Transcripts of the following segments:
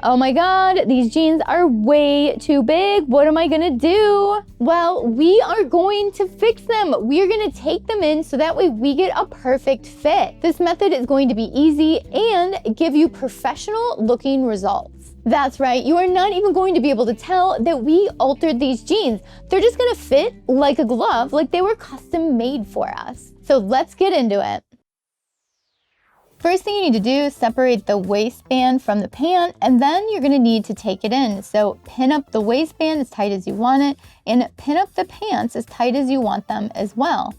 Oh my God, these jeans are way too big. What am I gonna do? Well, we are going to fix them. We are gonna take them in so that way we get a perfect fit. This method is going to be easy and give you professional looking results. That's right, you are not even going to be able to tell that we altered these jeans. They're just gonna fit like a glove, like they were custom made for us. So let's get into it. First thing you need to do is separate the waistband from the pant, and then you're gonna need to take it in. So pin up the waistband as tight as you want it, and pin up the pants as tight as you want them as well.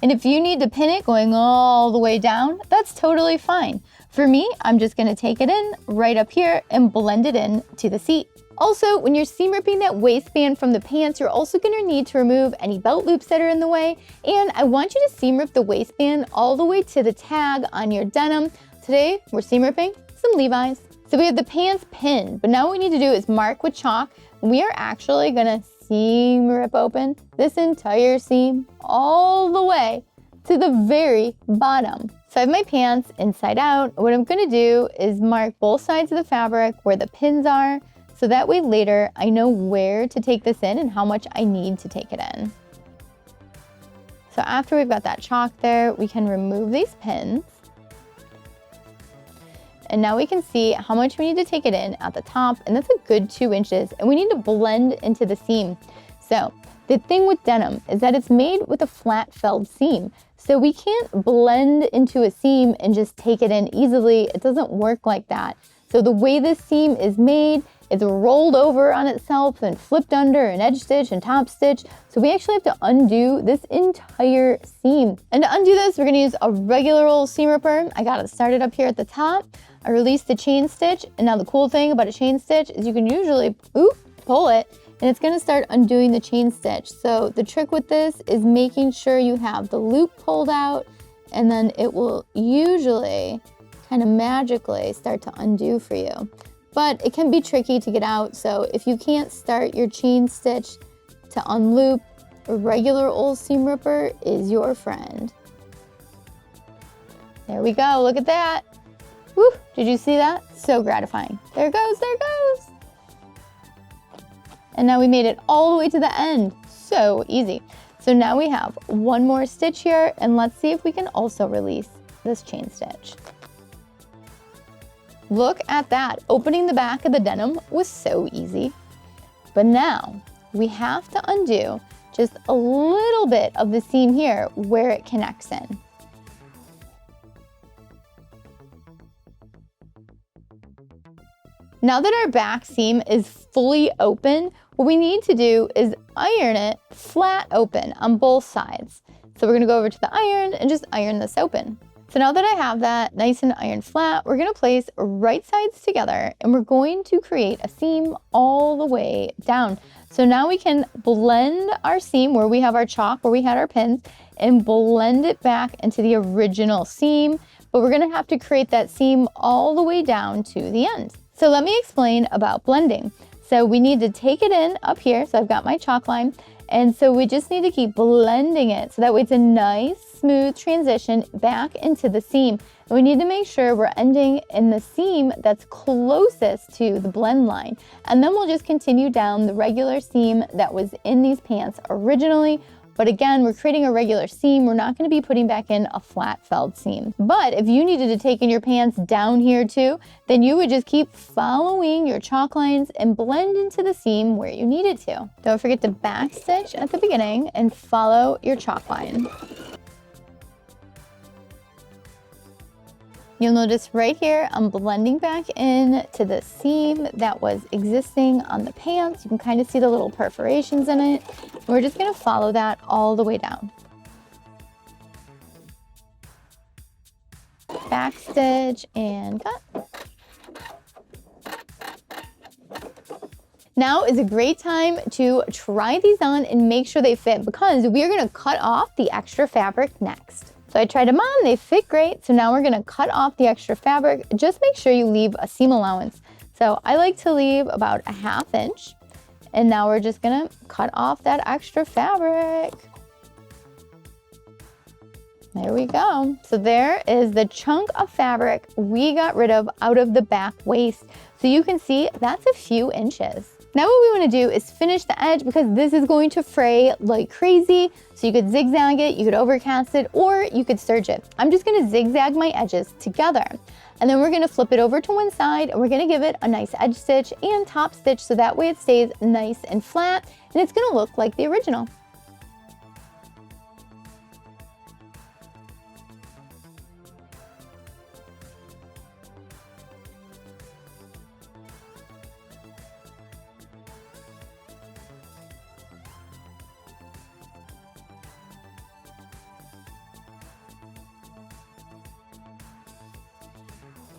And if you need to pin it going all the way down, that's totally fine. For me, I'm just gonna take it in right up here and blend it in to the seat. Also, when you're seam ripping that waistband from the pants, you're also gonna need to remove any belt loops that are in the way. And I want you to seam rip the waistband all the way to the tag on your denim. Today, we're seam ripping some Levi's. So we have the pants pinned, but now what we need to do is mark with chalk. We are actually gonna seam rip open this entire seam all the way to the very bottom. So I have my pants inside out. What I'm gonna do is mark both sides of the fabric where the pins are, so that way later I know where to take this in and how much I need to take it in. So after we've got that chalk there, we can remove these pins. And now we can see how much we need to take it in at the top, and that's a good 2 inches, and we need to blend into the seam. So the thing with denim is that it's made with a flat felled seam. So we can't blend into a seam and just take it in easily. It doesn't work like that. So the way this seam is made, it's rolled over on itself and flipped under and edge stitch and top stitch. So we actually have to undo this entire seam. And to undo this, we're gonna use a regular old seam ripper. I got it started up here at the top. I released the chain stitch. And now the cool thing about a chain stitch is you can usually pull it and it's gonna start undoing the chain stitch. So the trick with this is making sure you have the loop pulled out, and then it will usually kind of magically start to undo for you. But it can be tricky to get out, so if you can't start your chain stitch to unloop, a regular old seam ripper is your friend. There we go, look at that. Woo, did you see that? So gratifying. There it goes, there it goes. And now we made it all the way to the end. So easy. So now we have one more stitch here, and let's see if we can also release this chain stitch. Look at that. Opening the back of the denim was so easy. But now we have to undo just a little bit of the seam here where it connects in. Now that our back seam is fully open, what we need to do is iron it flat open on both sides. So we're gonna go over to the iron and just iron this open. So now that I have that nice and ironed flat, we're gonna place right sides together and we're going to create a seam all the way down. So now we can blend our seam where we have our chalk, where we had our pins, and blend it back into the original seam. But we're gonna have to create that seam all the way down to the end. So let me explain about blending. So we need to take it in up here. So I've got my chalk line. And so we just need to keep blending it so that way it's a nice, smooth transition back into the seam. And we need to make sure we're ending in the seam that's closest to the blend line. And then we'll just continue down the regular seam that was in these pants originally. But again, we're creating a regular seam. We're not gonna be putting back in a flat felled seam. But if you needed to take in your pants down here too, then you would just keep following your chalk lines and blend into the seam where you needed to. Don't forget to backstitch at the beginning and follow your chalk line. You'll notice right here, I'm blending back in to the seam that was existing on the pants. You can kind of see the little perforations in it. We're just gonna follow that all the way down. Backstitch and cut. Now is a great time to try these on and make sure they fit, because we are gonna cut off the extra fabric next. So I tried them on, they fit great. So now we're gonna cut off the extra fabric. Just make sure you leave a seam allowance. So I like to leave about a 1/2 inch. And now we're just gonna cut off that extra fabric. There we go. So there is the chunk of fabric we got rid of out of the back waist. So you can see that's a few inches. Now what we want to do is finish the edge because this is going to fray like crazy. So you could zigzag it, you could overcast it, or you could serge it. I'm just going to zigzag my edges together. And then we're going to flip it over to one side and we're going to give it a nice edge stitch and top stitch so that way it stays nice and flat and it's going to look like the original.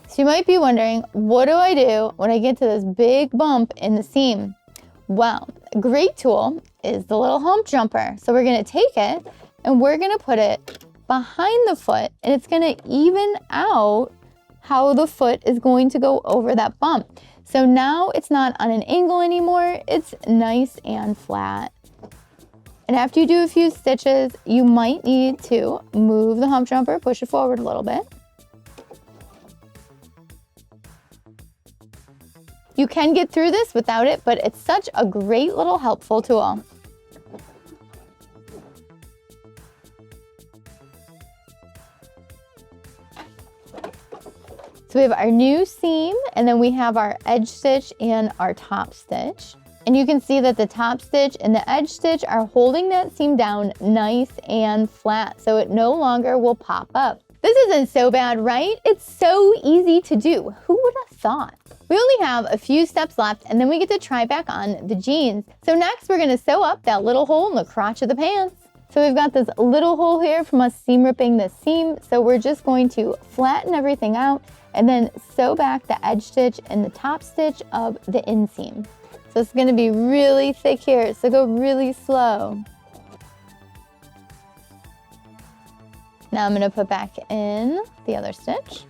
So you might be wondering, what do I do when I get to this big bump in the seam? Well, a great tool is the little hump jumper. So we're gonna take it and we're gonna put it behind the foot and it's gonna even out how the foot is going to go over that bump. So now it's not on an angle anymore, it's nice and flat. And after you do a few stitches, you might need to move the hump jumper, push it forward a little bit. You can get through this without it, but it's such a great little helpful tool. So we have our new seam, and then we have our edge stitch and our top stitch. And you can see that the top stitch and the edge stitch are holding that seam down nice and flat, so it no longer will pop up. This isn't so bad, right? It's so easy to do. Who would have thought? We only have a few steps left and then we get to try back on the jeans. So next we're gonna sew up that little hole in the crotch of the pants. So we've got this little hole here from us seam ripping this seam. So we're just going to flatten everything out and then sew back the edge stitch and the top stitch of the inseam. So it's gonna be really thick here, so go really slow. Now I'm gonna put back in the other stitch.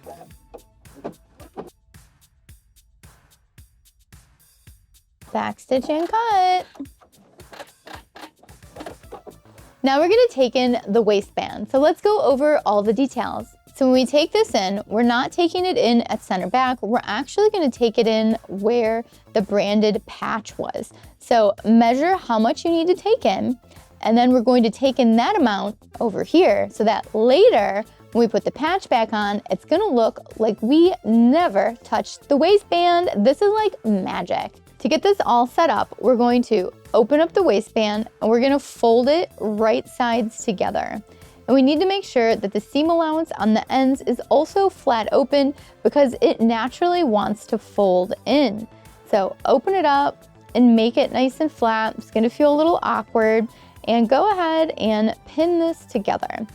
Backstitch and cut. Now we're gonna take in the waistband. So let's go over all the details. So when we take this in, we're not taking it in at center back, we're actually gonna take it in where the branded patch was. So measure how much you need to take in, and then we're going to take in that amount over here so that later when we put the patch back on, it's gonna look like we never touched the waistband. This is like magic. To get this all set up, we're going to open up the waistband and we're gonna fold it right sides together. And we need to make sure that the seam allowance on the ends is also flat open because it naturally wants to fold in. So open it up and make it nice and flat. It's gonna feel a little awkward, and go ahead and pin this together.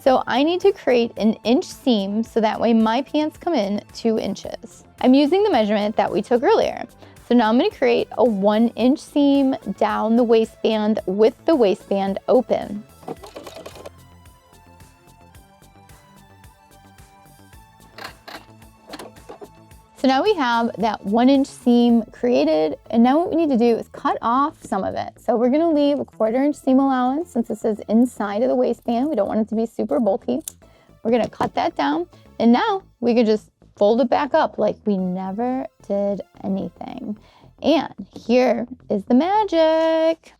So I need to create an inch seam so that way my pants come in 2 inches. I'm using the measurement that we took earlier. So now I'm gonna create a 1 inch seam down the waistband with the waistband open. So now we have that 1 inch seam created, and now what we need to do is cut off some of it. So we're gonna leave a 1/4 inch seam allowance since this is inside of the waistband. We don't want it to be super bulky. We're gonna cut that down, and now we can just fold it back up like we never did anything. And here is the magic.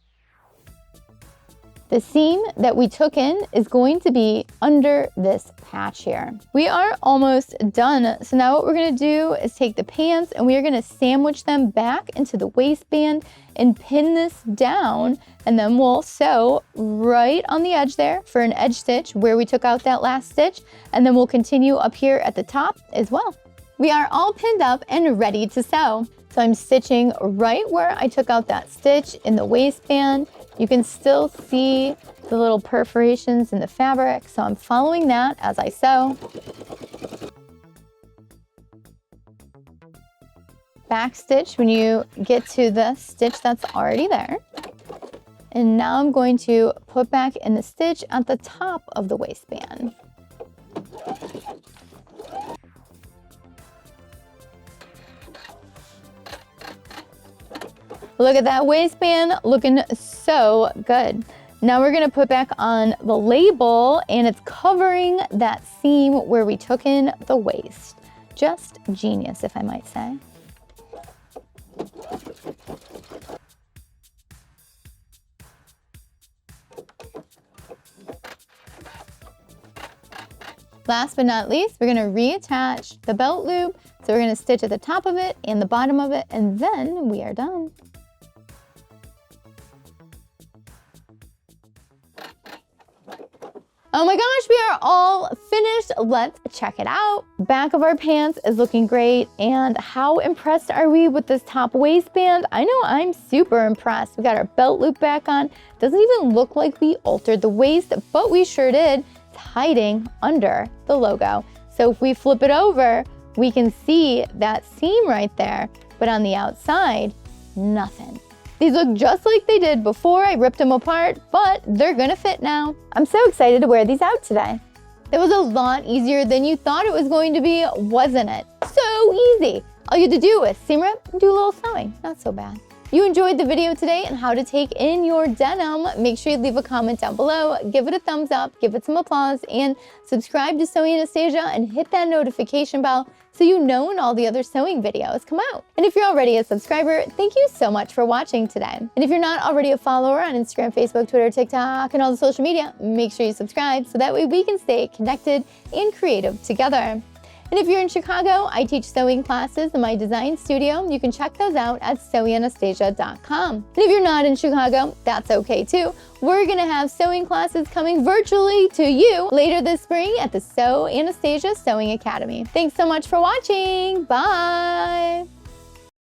The seam that we took in is going to be under this patch here. We are almost done. So now what we're gonna do is take the pants and we are gonna sandwich them back into the waistband and pin this down, and then we'll sew right on the edge there for an edge stitch where we took out that last stitch, and then we'll continue up here at the top as well. We are all pinned up and ready to sew. So I'm stitching right where I took out that stitch in the waistband. You can still see the little perforations in the fabric, so I'm following that as I sew. Backstitch when you get to the stitch that's already there. And now I'm going to put back in the stitch at the top of the waistband. Look at that waistband looking so good. Now we're gonna put back on the label, and it's covering that seam where we took in the waist. Just genius, if I might say. Last but not least, we're gonna reattach the belt loop. So we're gonna stitch at the top of it and the bottom of it, and then we are done. Oh my gosh, we are all finished. Let's check it out. Back of our pants is looking great. And how impressed are we with this top waistband? I know I'm super impressed. We got our belt loop back on. Doesn't even look like we altered the waist, but we sure did. It's hiding under the logo. So if we flip it over, we can see that seam right there, but on the outside, nothing. These look just like they did before I ripped them apart, but they're gonna fit now. I'm so excited to wear these out today. It was a lot easier than you thought it was going to be, wasn't it? So easy. All you had to do was seam rip and do a little sewing. Not so bad. You enjoyed the video today on how to take in your denim. Make sure you leave a comment down below, give it a thumbs up, give it some applause, and subscribe to Sewing Anastasia and hit that notification bell so you know when all the other sewing videos come out. And if you're already a subscriber, thank you so much for watching today. And if you're not already a follower on Instagram, Facebook, Twitter, TikTok, and all the social media, make sure you subscribe so that way we can stay connected and creative together. And if you're in Chicago, I teach sewing classes in my design studio. You can check those out at sewinganastasia.com. And if you're not in Chicago, that's okay too. We're gonna have sewing classes coming virtually to you later this spring at the Sew Anastasia Sewing Academy. Thanks so much for watching. Bye.